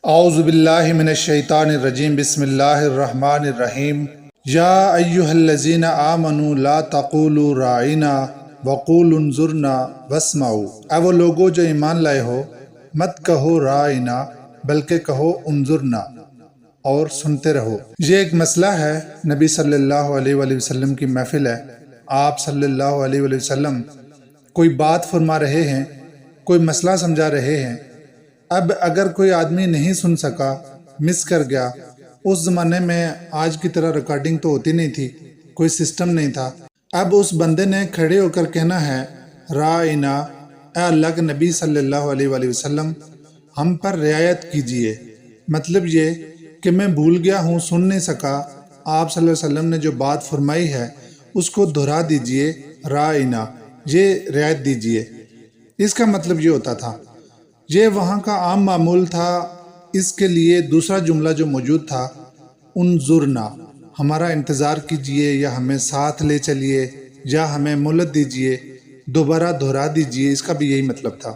اعوذ باللہ من الشیطان الرجیم بسم اللہ الرحمن الرحیم یا ایہا الذین آمنوا لا تقولوا راعنا وقولوا انظرنا واسمعوا، اے وہ لوگو جو ایمان لائے ہو، مت کہو راعنا بلکہ کہو انظرنا اور سنتے رہو۔ یہ ایک مسئلہ ہے، نبی صلی اللہ علیہ وآلہ وسلم کی محفل ہے، آپ صلی اللہ علیہ وآلہ وسلم کوئی بات فرما رہے ہیں، کوئی مسئلہ سمجھا رہے ہیں۔ اب اگر کوئی آدمی نہیں سن سکا، مس کر گیا، اس زمانے میں آج کی طرح ریکارڈنگ تو ہوتی نہیں تھی، کوئی سسٹم نہیں تھا، اب اس بندے نے کھڑے ہو کر کہنا ہے راعنا، اے اللہ کے نبی صلی اللہ علیہ وآلہ وسلم ہم پر رعایت کیجئے۔ مطلب یہ کہ میں بھول گیا ہوں، سن نہیں سکا، آپ صلی اللہ علیہ وسلم نے جو بات فرمائی ہے اس کو دہرا دیجئے، راعنا، یہ رعایت دیجئے۔ اس کا مطلب یہ ہوتا تھا، یہ وہاں کا عام معمول تھا۔ اس کے لیے دوسرا جملہ جو موجود تھا، انظرنا، ہمارا انتظار کیجئے یا ہمیں ساتھ لے چلیے یا ہمیں مہلت دیجئے، دوبارہ دہرا دیجئے، اس کا بھی یہی مطلب تھا۔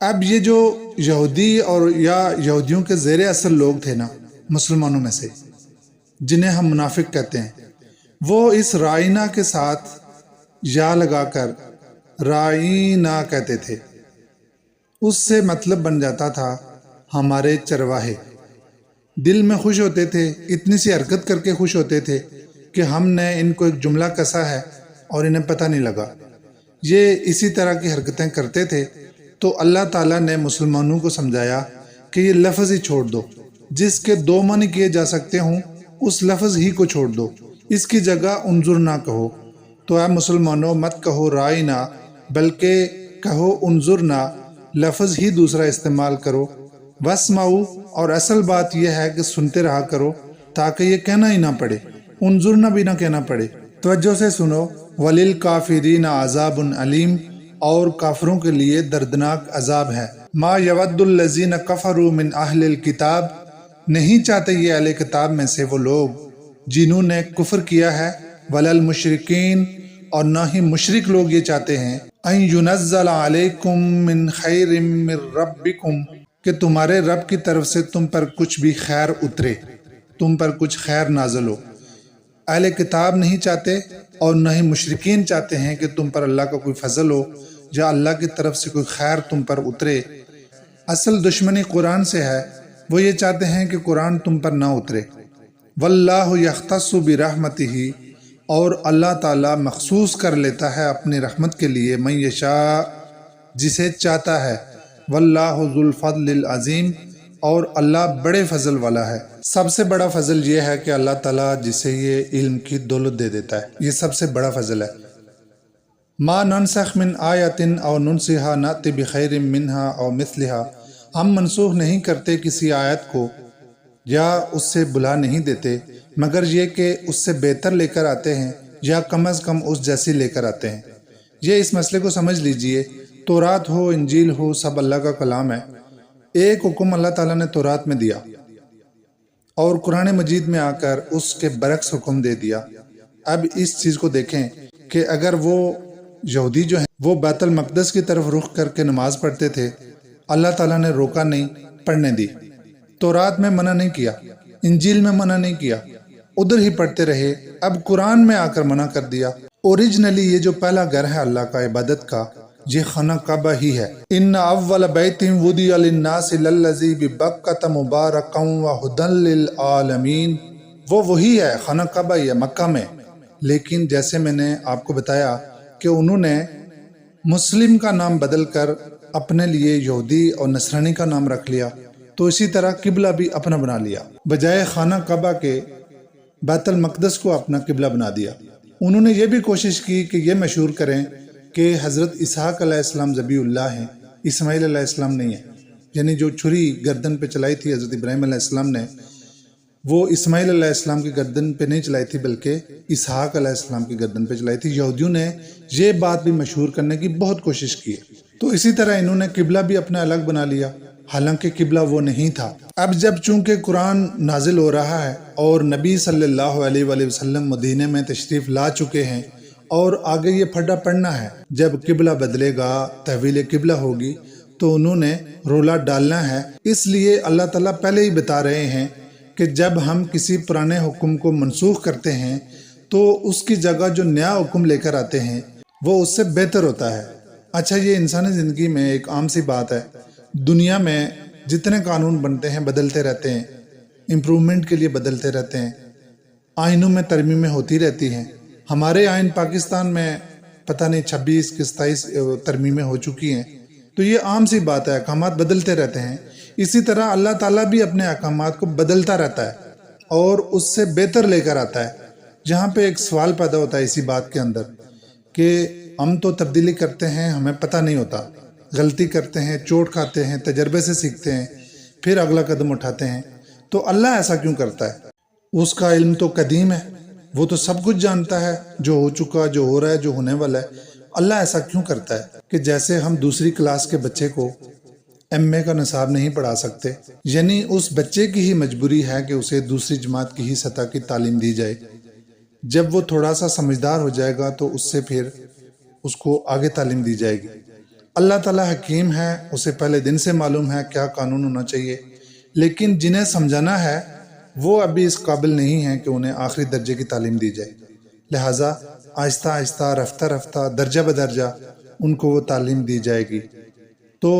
اب یہ جو یہودی اور یا یہودیوں کے زیر اثر لوگ تھے نا، مسلمانوں میں سے، جنہیں ہم منافق کہتے ہیں، وہ اس رائنا کے ساتھ یا لگا کر رائنا کہتے تھے۔ اس سے مطلب بن جاتا تھا ہمارے چرواہے۔ دل میں خوش ہوتے تھے، اتنی سی حرکت کر کے خوش ہوتے تھے کہ ہم نے ان کو ایک جملہ کسا ہے اور انہیں پتہ نہیں لگا۔ یہ اسی طرح کی حرکتیں کرتے تھے، تو اللہ تعالیٰ نے مسلمانوں کو سمجھایا کہ یہ لفظ ہی چھوڑ دو، جس کے دو معنی کیے جا سکتے ہوں اس لفظ ہی کو چھوڑ دو، اس کی جگہ انظرنا کہو۔ تو اے مسلمانوں، مت کہو رائنا بلکہ کہو انظرنا، لفظ ہی دوسرا استعمال کرو۔ واسمعوا، اور اصل بات یہ ہے کہ سنتے رہا کرو تاکہ یہ کہنا ہی نہ پڑے، انظرنا بھی نہ کہنا پڑے۔ توجہ سے سنو، وَلِلْكَافِرِينَ عَذَابٌ عَلِيمٌ، اور کافروں کے لیے دردناک عذاب ہے۔ مَا يَوَدُّ الَّذِينَ كَفَرُوا مِنْ أَهْلِ الْكِتَابِ، نہیں چاہتے یہ اہل کتاب میں سے وہ لوگ جنہوں نے کفر کیا ہے، وَلَا الْمُشْرِكِينَ، اور نہ ہی مشرک لوگ یہ چاہتے ہیں، ان ينزل علیکم من خیر من ربکم، کہ تمہارے رب کی طرف سے تم پر کچھ بھی خیر اترے، تم پر کچھ خیر نازل ہو۔ اہل کتاب نہیں چاہتے اور نہ ہی مشرکین چاہتے ہیں کہ تم پر اللہ کا کوئی فضل ہو یا اللہ کی طرف سے کوئی خیر تم پر اترے۔ اصل دشمنی قرآن سے ہے، وہ یہ چاہتے ہیں کہ قرآن تم پر نہ اترے۔ واللہ یختص برحمتہ، اور اللہ تعالیٰ مخصوص کر لیتا ہے اپنی رحمت کے لیے من یشاء، جسے چاہتا ہے۔ واللہ ذو الفضل العظیم، اور اللہ بڑے فضل والا ہے۔ سب سے بڑا فضل یہ ہے کہ اللہ تعالیٰ جسے یہ علم کی دولت دے دیتا ہے، یہ سب سے بڑا فضل ہے۔ ما ننسخ من آیت او ننسہا نأتی بخیر منہا او مثلہا، ہم منسوخ نہیں کرتے کسی آیت کو یا اس سے بلا نہیں دیتے، مگر یہ کہ اس سے بہتر لے کر آتے ہیں یا کم از کم اس جیسی لے کر آتے ہیں۔ یہ اس مسئلے کو سمجھ لیجئے، تورات ہو، انجیل ہو، سب اللہ کا کلام ہے۔ ایک حکم اللہ تعالیٰ نے تورات میں دیا اور قرآن مجید میں آ کر اس کے برعکس حکم دے دیا۔ اب اس چیز کو دیکھیں کہ اگر وہ یہودی جو ہیں وہ بیت المقدس کی طرف رخ کر کے نماز پڑھتے تھے، اللہ تعالیٰ نے روکا نہیں، پڑھنے دی۔ تورات میں منع نہیں کیا، انجیل میں منع نہیں کیا، ادھر ہی پڑھتے رہے۔ اب قرآن میں آ کر منع کر دیا۔ اوریجنلی یہ جو پہلا گھر ہے اللہ کا عبادت کا، یہ خانہ کعبہ ہی ہے۔ ان اول بیت وضع للناس للذی ببکۃ مبارکا وہدی للعالمین، وہ وہی ہے، خانہ کعبہ ہی ہے مکہ میں۔ لیکن جیسے میں نے آپ کو بتایا کہ انہوں نے مسلم کا نام بدل کر اپنے لیے یہودی اور نصرانی کا نام رکھ لیا، تو اسی طرح قبلہ بھی اپنا بنا لیا، بجائے خانہ کعبہ کے بیت المقدس کو اپنا قبلہ بنا دیا۔ انہوں نے یہ بھی کوشش کی کہ یہ مشہور کریں کہ حضرت اسحاق علیہ السلام ذبیح اللہ ہیں، اسماعیل علیہ السلام نہیں ہے۔ یعنی جو چھری گردن پہ چلائی تھی حضرت ابراہیم علیہ السلام نے، وہ اسماعیل علیہ السلام کی گردن پہ نہیں چلائی تھی بلکہ اسحاق علیہ السلام کی گردن پہ چلائی تھی۔ یہودیوں نے یہ بات بھی مشہور کرنے کی بہت کوشش کی، تو اسی طرح انہوں نے قبلہ بھی اپنا الگ بنا لیا، حالانکہ قبلہ وہ نہیں تھا۔ اب جب چونکہ قرآن نازل ہو رہا ہے اور نبی صلی اللہ علیہ وآلہ وسلم مدینے میں تشریف لا چکے ہیں اور آگے یہ پھڈا پڑنا ہے، جب قبلہ بدلے گا، تحویل قبلہ ہوگی، تو انہوں نے رولا ڈالنا ہے۔ اس لیے اللہ تعالیٰ پہلے ہی بتا رہے ہیں کہ جب ہم کسی پرانے حکم کو منسوخ کرتے ہیں تو اس کی جگہ جو نیا حکم لے کر آتے ہیں وہ اس سے بہتر ہوتا ہے۔ اچھا، یہ انسانی زندگی میں ایک عام سی بات ہے۔ دنیا میں جتنے قانون بنتے ہیں بدلتے رہتے ہیں، امپرومنٹ کے لیے بدلتے رہتے ہیں، آئینوں میں ترمیمیں ہوتی رہتی ہیں۔ ہمارے آئین پاکستان میں پتہ نہیں 26 کہ 27 ترمیمیں ہو چکی ہیں، تو یہ عام سی بات ہے، احکامات بدلتے رہتے ہیں۔ اسی طرح اللہ تعالیٰ بھی اپنے احکامات کو بدلتا رہتا ہے اور اس سے بہتر لے کر آتا ہے۔ جہاں پہ ایک سوال پیدا ہوتا ہے اسی بات کے اندر کہ ہم تو تبدیلی کرتے ہیں، ہمیں پتہ نہیں ہوتا، غلطی کرتے ہیں، چوٹ کھاتے ہیں، تجربے سے سیکھتے ہیں، پھر اگلا قدم اٹھاتے ہیں، تو اللہ ایسا کیوں کرتا ہے؟ اس کا علم تو قدیم ہے، وہ تو سب کچھ جانتا ہے، جو ہو چکا، جو ہو رہا ہے، جو ہونے والا ہے۔ اللہ ایسا کیوں کرتا ہے کہ جیسے ہم دوسری کلاس کے بچے کو MA کا نصاب نہیں پڑھا سکتے، یعنی اس بچے کی ہی مجبوری ہے کہ اسے دوسری جماعت کی ہی سطح کی تعلیم دی جائے۔ جب وہ تھوڑا سا سمجھدار ہو جائے گا تو اس سے پھر اس کو آگے تعلیم دی جائے گی۔ اللہ تعالیٰ حکیم ہے، اسے پہلے دن سے معلوم ہے کیا قانون ہونا چاہیے، لیکن جنہیں سمجھانا ہے وہ ابھی اس قابل نہیں ہیں کہ انہیں آخری درجے کی تعلیم دی جائے، لہٰذا آہستہ آہستہ رفتہ رفتہ درجہ بدرجہ ان کو وہ تعلیم دی جائے گی۔ تو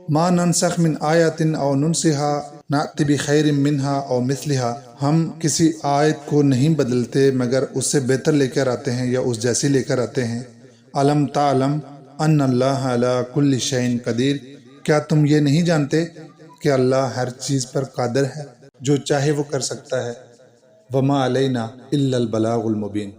ما ننسخ من آیات او ننسها نأتی بخیر منہا او مثلہا، ہم کسی آیت کو نہیں بدلتے مگر اس سے بہتر لے کر آتے ہیں یا اس جیسی لے کر آتے ہیں۔ علم تعلم ان اللہ علی کل شیء قدیر، کیا تم یہ نہیں جانتے کہ اللہ ہر چیز پر قادر ہے، جو چاہے وہ کر سکتا ہے۔ وما علینا الا البلاغ المبین۔